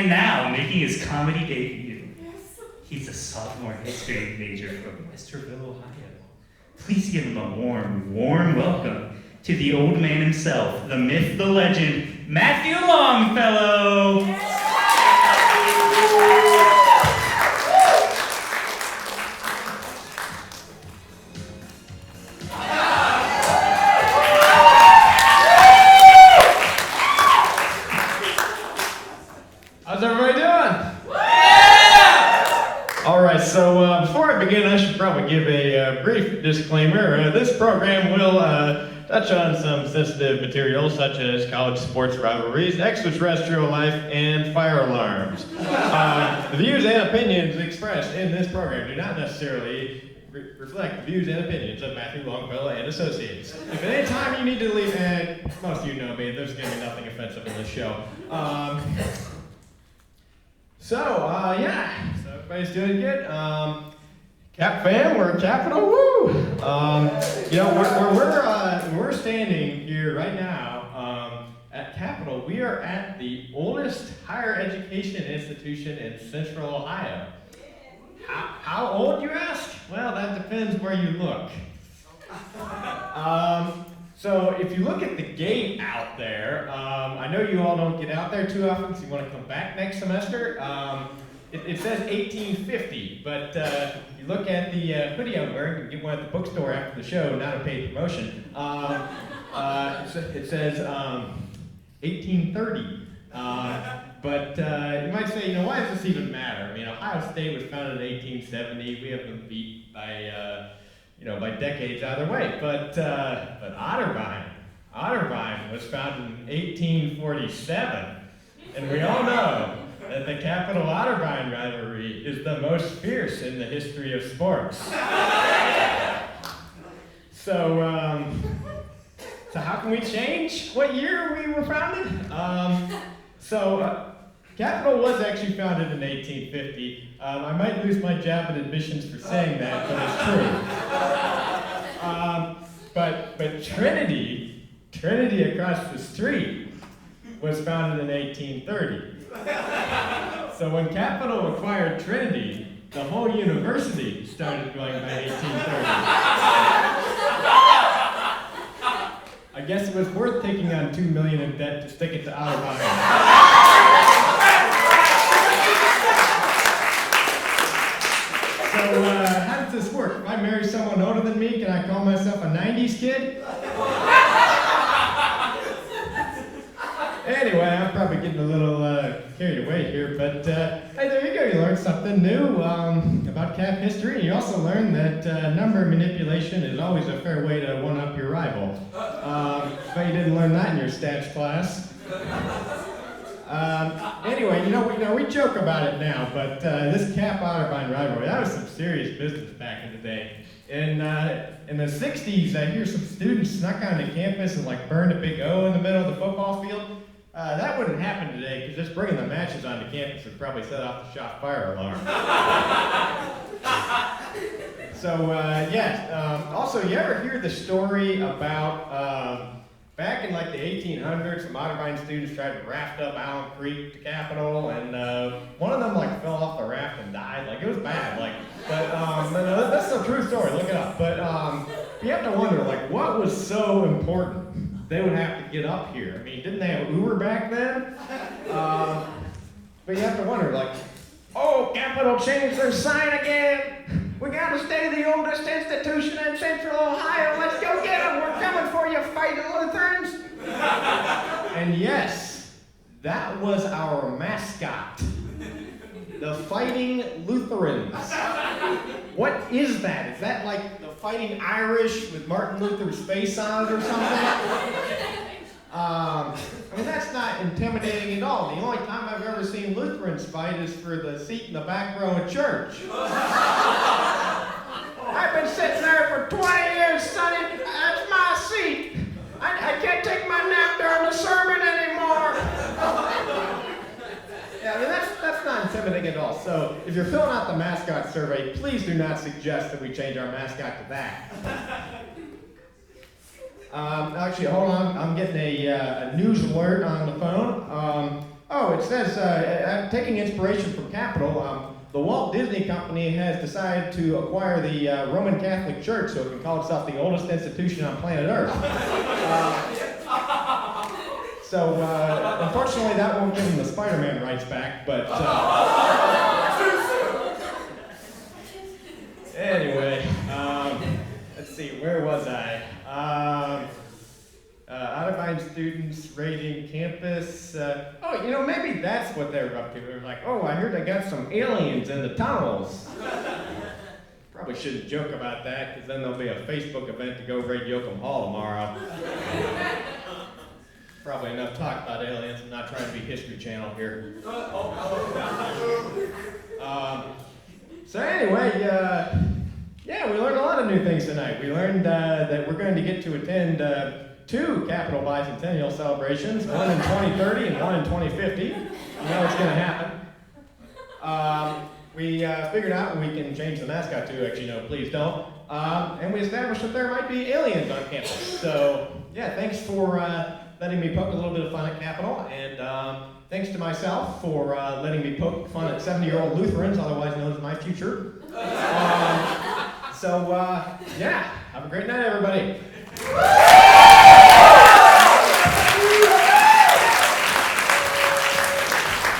And now, making his comedy debut, he's a sophomore history major from Westerville, Ohio. Please give him a warm, warm welcome to the old man himself, the myth, the legend, Matthew Longfellow. How's everybody doing? All right, so before I begin, I should probably give a brief disclaimer. This program will touch on some sensitive material such as college sports rivalries, extraterrestrial life, and fire alarms. The views and opinions expressed in this program do not necessarily reflect the views and opinions of Matthew Longfellow and Associates. If at any time you need to leave, and most of you know me, there's going to be nothing offensive in this show. So everybody's doing good. Cap fam, we're Capital, woo! We're standing here right now at Capitol. We are at the oldest higher education institution in Central Ohio. How old, you ask? Well, that depends where you look. So if you look at the gate out there, I know you all don't get out there too often, so you want to come back next semester. It says 1850, but if you look at the hoodie I'm wearing, you can get one at the bookstore after the show, not a paid promotion. It says 1830. But you might say, why does this even matter? I mean, Ohio State was founded in 1870. We have been beat by by decades either way. But Otterbein was founded in 1847, and we all know that the Capital Otterbein rivalry is the most fierce in the history of sports. So how can we change what year we were founded? Capital was actually founded in 1850. I might lose my job at admissions for saying that, but it's true. But Trinity across the street was founded in 1830. So when Capital acquired Trinity, the whole university started going by 1830. I guess it was worth taking on $2 million in debt to stick it to Otterbein. So how does this work? If I marry someone older than me, can I call myself a 90s kid? Anyway, I'm probably getting a little carried away here, but hey, there you go. You learned something new about Cap history. You also learned that number manipulation is always a fair way to one-up your rival. But you didn't learn that in your stats class. Anyway, we joke about it now, but this Cap-Otterbein rivalry, that was some serious business back in the day. In the 60s, I hear some students snuck onto campus and burned a big O in the middle of the football field. That wouldn't happen today, because just bringing the matches onto campus would probably set off the shot fire alarm. Also, you ever hear the story about back in the 1800s, some Otterbein students tried to raft up Allen Creek to Capitol, and one of them fell off the raft and died. It was bad. That's a true story. Look it up. But you have to wonder, what was so important they would have to get up here? I mean, didn't they have Uber back then? But you have to wonder, Capitol changed their sign again. We got to stay the oldest institution in Central Ohio. Let's go get them. We're coming for you, fighting Lutherans. And yes, that was our mascot. The Fighting Lutherans. What is that? Is that the Fighting Irish with Martin Luther's face on it or something? That's not intimidating at all. The only time I've ever seen Lutherans fight is for the seat in the back row of church. I've been sitting there for 20 years, Sonny. That's my seat. I can't take my nap during the sermon anymore. That's not intimidating at all. So if you're filling out the mascot survey, please do not suggest that we change our mascot to that. Actually, hold on. I'm getting a news alert on the phone. Oh, it says, taking inspiration from Capitol, the Walt Disney Company has decided to acquire the Roman Catholic Church so it can call itself the oldest institution on planet Earth. So, unfortunately, that won't give them the Spider-Man rights back, but... Anyway, let's see, where was I? Otterbein students raiding campus. Oh, you know, maybe that's what they're up to. They're like, oh, I heard they got some aliens in the tunnels. Probably shouldn't joke about that, because then there'll be a Facebook event to go raid Yoakum Hall tomorrow. Probably enough talk about aliens. I'm not trying to be History Channel here. So anyway, yeah, we learned a lot of new things tonight. We learned that we're going to get to attend 2 Capitol Bicentennial celebrations, one in 2030 and one in 2050. You know what's going to happen. We figured out we can change the mascot to, actually, no, please don't. And we established that there might be aliens on campus. So, yeah, thanks for letting me poke a little bit of fun at Capitol, and thanks to myself for letting me poke fun at 70-year-old Lutherans, otherwise known as my future. Yeah, have a great night, everybody.